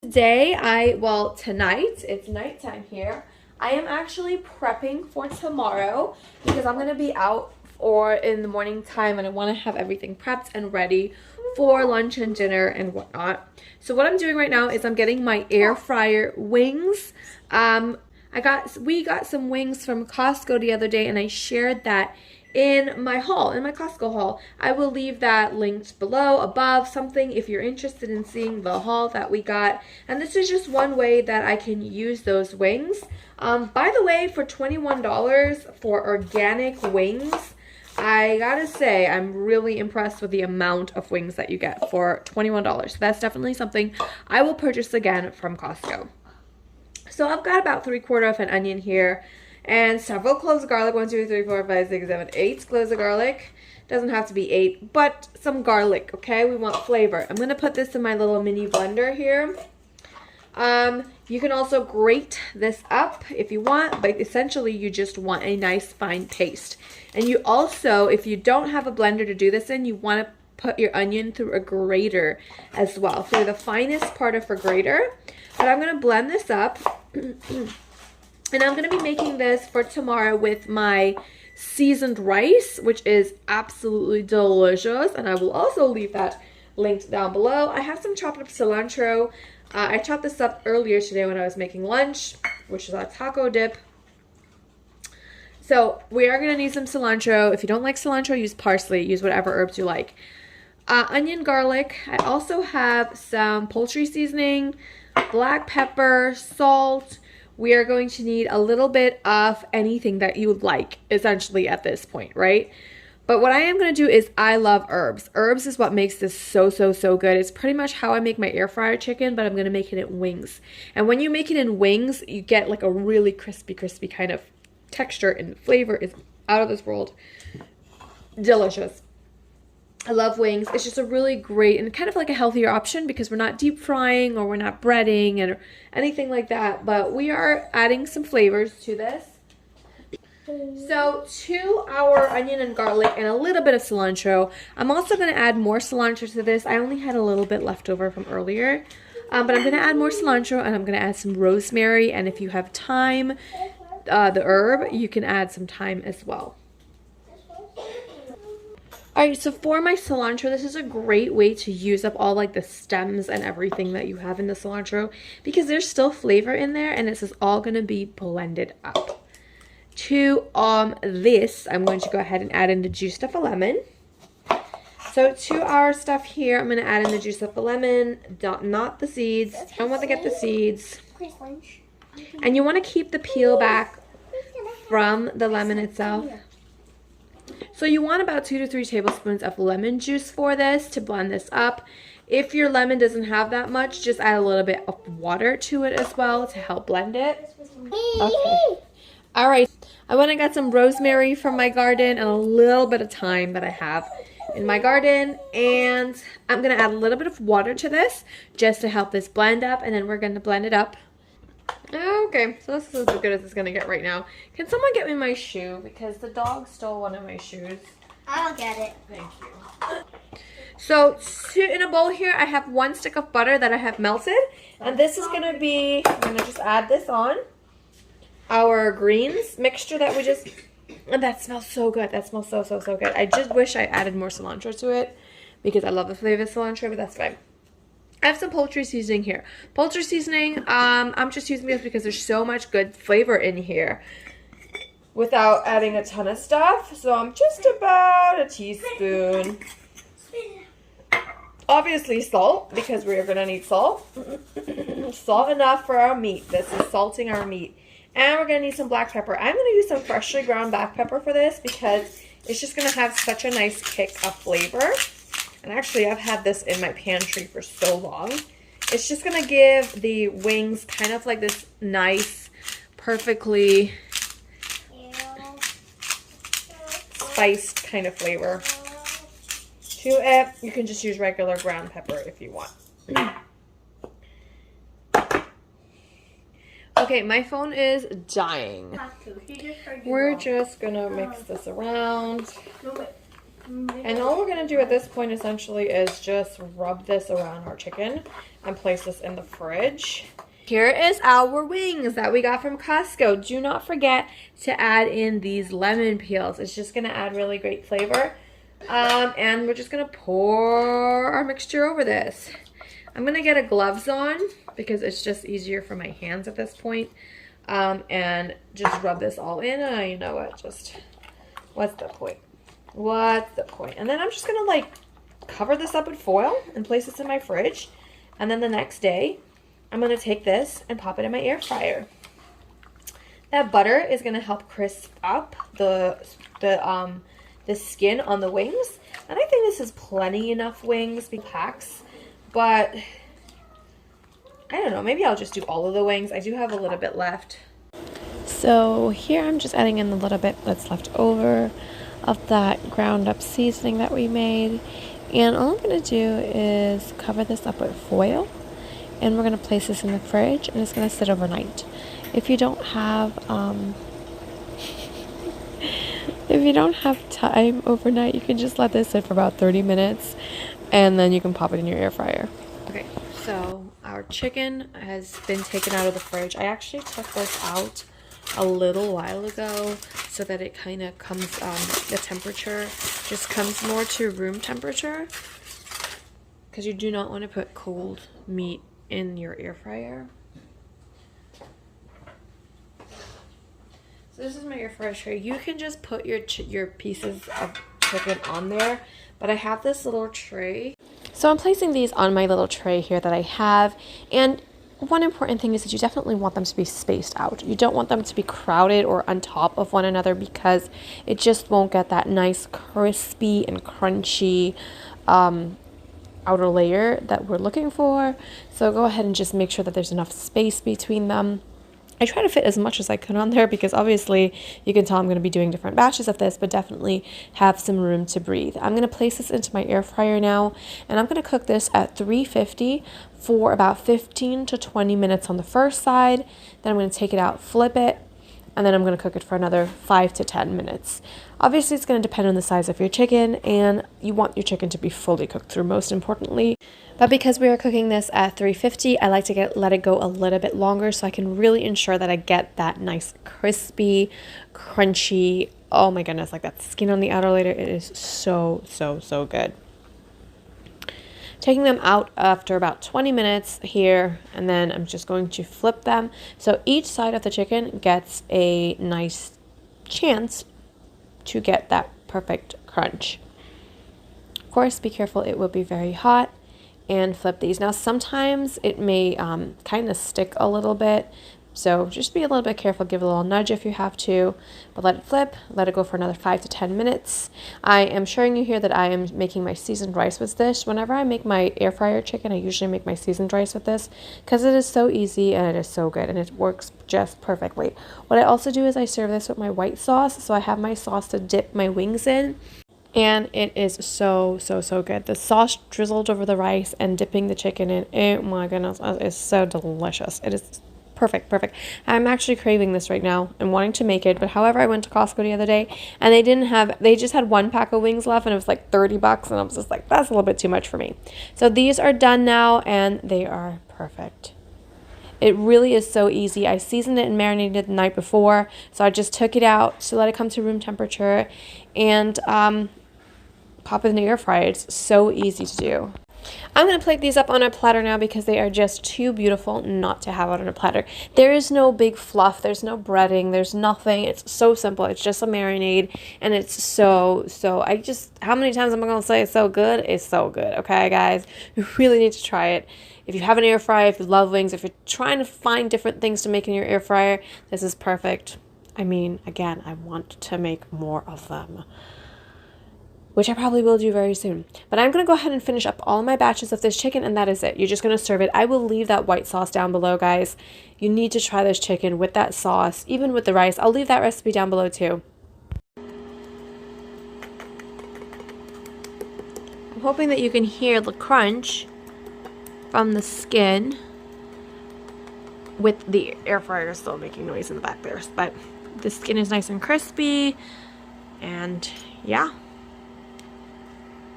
Today, well, tonight, it's nighttime here. I am actually prepping for tomorrow because I'm going to be out or in the morning time and I want to have everything prepped and ready for lunch and dinner and whatnot. So what I'm doing right now is I'm getting my air fryer wings. We got some wings from Costco the other day and I shared that in my Costco haul. I will leave that linked below, above, something if you're interested in seeing the haul that we got. And this is just one way that I can use those wings. By the way, for $21 for organic wings, I gotta say, I'm really impressed with the amount of wings that you get for $21. So that's definitely something I will purchase again from Costco. So I've got about 3/4 of an onion here and several cloves of garlic. 1, 2, 3, 4, 5, 6, 7, 8 cloves of garlic. Doesn't have to be 8, but some garlic, okay? We want flavor. I'm going to put this in my little mini blender here. You can also grate this up if you want, but essentially you just want a nice fine paste. And you also, if you don't have a blender to do this in, you want to put your onion through a grater as well, through the finest part of a grater. But I'm going to blend this up. And I'm going to be making this for tomorrow with my seasoned rice, which is absolutely delicious. And I will also leave that linked down below. I have some chopped up cilantro. I chopped this up earlier today when I was making lunch, which is a taco dip. So we are going to need some cilantro. If you don't like cilantro, use parsley. Use whatever herbs you like. Onion, garlic. I also have some poultry seasoning, black pepper, salt. We are going to need a little bit of anything that you would like, essentially, at this point, right? But what I am going to do is I love herbs. Herbs is what makes this so good. It's pretty much how I make my air fryer chicken, but I'm going to make it in wings. And when you make it in wings, you get like a really crispy kind of texture, and flavor is out of this world. Delicious. I love wings. It's just a really great and kind of like a healthier option because we're not deep frying or we're not breading and anything like that. But we are adding some flavors to this. So to our onion and garlic and a little bit of cilantro. I'm also going to add more cilantro to this. I only had a little bit left over from earlier. But I'm going to add more cilantro and I'm going to add some rosemary. And if you have thyme, the herb, you can add some thyme as well. Alright, so for my cilantro, this is a great way to use up all like the stems and everything that you have in the cilantro because there's still flavor in there and this is all going to be blended up. To this, I'm going to go ahead and add in the juice of a lemon. So to our stuff here, I'm going to add in the juice of a lemon, not the seeds. I don't want to get the seeds. And you want to keep the peel back from the lemon itself. So you want about 2 to 3 tablespoons of lemon juice for this to blend this up. If your lemon doesn't have that much, just add a little bit of water to it as well to help blend it. Okay. Alright, I went and got some rosemary from my garden and a little bit of thyme that I have in my garden. And I'm going to add a little bit of water to this just to help this blend up. And then we're going to blend it up. Okay, so this is as good as it's going to get right now. Can someone get me my shoe? Because the dog stole one of my shoes. I'll get it. Thank you. So in a bowl here, I have 1 stick of butter that I have melted. And this is going to be, I'm going to just add this on. Our greens mixture that we just, and that smells so good. That smells so good. I just wish I added more cilantro to it because I love the flavor of cilantro, but that's fine. I have some poultry seasoning here. Poultry seasoning, I'm just using this because there's so much good flavor in here without adding a ton of stuff. So I'm just about a teaspoon. Obviously salt, because we're going to need salt. Salt enough for our meat. This is salting our meat. And we're going to need some black pepper. I'm going to use some freshly ground black pepper for this because it's just going to have such a nice kick of flavor. And actually, I've had this in my pantry for so long. It's just going to give the wings kind of like this nice, perfectly spiced kind of flavor to it. You can just use regular ground pepper if you want. Okay, my phone is dying. We're just going to mix this around. And all we're going to do at this point essentially is just rub this around our chicken and place this in the fridge. Here is our wings that we got from Costco. Do not forget to add in these lemon peels. It's just going to add really great flavor. And we're just going to pour our mixture over this. I'm going to get a gloves on because it's just easier for my hands at this point. And just rub this all in. You know what? Just, what's the point? What's the point? And then I'm just going to like cover this up with foil and place this in my fridge. And then the next day, I'm going to take this and pop it in my air fryer. That butter is going to help crisp up the skin on the wings. And I think this is plenty enough wings, packs. But I don't know, maybe I'll just do all of the wings. I do have a little bit left. So here I'm just adding in a little bit that's left over of that ground up seasoning that we made. And all I'm going to do is cover this up with foil. And we're going to place this in the fridge and it's going to sit overnight. If you don't have time overnight, you can just let this sit for about 30 minutes and then you can pop it in your air fryer. Okay, so our chicken has been taken out of the fridge. I actually took this out a little while ago so that it kind of comes, the temperature just comes more to room temperature, because you do not want to put cold meat in your air fryer. So this is my air fryer tray. You can just put your pieces of chicken on there, but I have this little tray. So I'm placing these on my little tray here that I have, and one important thing is that you definitely want them to be spaced out. You don't want them to be crowded or on top of one another because it just won't get that nice crispy and crunchy outer layer that we're looking for. So go ahead and just make sure that there's enough space between them. I try to fit as much as I could on there because obviously you can tell I'm going to be doing different batches of this, but definitely have some room to breathe. I'm going to place this into my air fryer now, and I'm going to cook this at 350 for about 15 to 20 minutes on the first side. Then I'm going to take it out, flip it, and then I'm going to cook it for another 5 to 10 minutes. Obviously, it's going to depend on the size of your chicken, and you want your chicken to be fully cooked through, most importantly. But because we are cooking this at 350, I like to let it go a little bit longer so I can really ensure that I get that nice crispy, crunchy, oh my goodness, like that skin on the outer layer. It is so, so, so good. Taking them out after about 20 minutes here, and then I'm just going to flip them. So each side of the chicken gets a nice chance to get that perfect crunch. Of course, be careful, it will be very hot. And flip these. Now sometimes it may kind of stick a little bit, so just be a little bit careful, give it a little nudge if you have to, but let it flip, let it go for another 5 to 10 minutes. I am showing you here that I am making my seasoned rice with this. Whenever I make my air fryer chicken, I usually make my seasoned rice with this because it is so easy and it is so good and it works just perfectly. What I also do is I serve this with my white sauce, so I have my sauce to dip my wings in. And it is so, so, so good. The sauce drizzled over the rice and dipping the chicken in. Oh my goodness, it's so delicious. It is perfect, perfect. I'm actually craving this right now and wanting to make it. But however, I went to Costco the other day and they just had one pack of wings left and it was like $30. And I was just like, that's a little bit too much for me. So these are done now and they are perfect. It really is so easy. I seasoned it and marinated it the night before. So I just took it out to let it come to room temperature and pop it in the air fryer. It's so easy to do. I'm going to plate these up on a platter now because they are just too beautiful not to have out on a platter. There is no big fluff. There's no breading. There's nothing. It's so simple. It's just a marinade and it's so, how many times am I going to say it's so good? It's so good. Okay, guys? You really need to try it. If you have an air fryer, if you love wings, if you're trying to find different things to make in your air fryer, this is perfect. I mean, again, I want to make more of them, which I probably will do very soon. But I'm going to go ahead and finish up all my batches of this chicken, and that is it. You're just going to serve it. I will leave that white sauce down below, guys. You need to try this chicken with that sauce, even with the rice. I'll leave that recipe down below too. I'm hoping that you can hear the crunch from the skin with the air fryer still making noise in the back there. But the skin is nice and crispy, and yeah.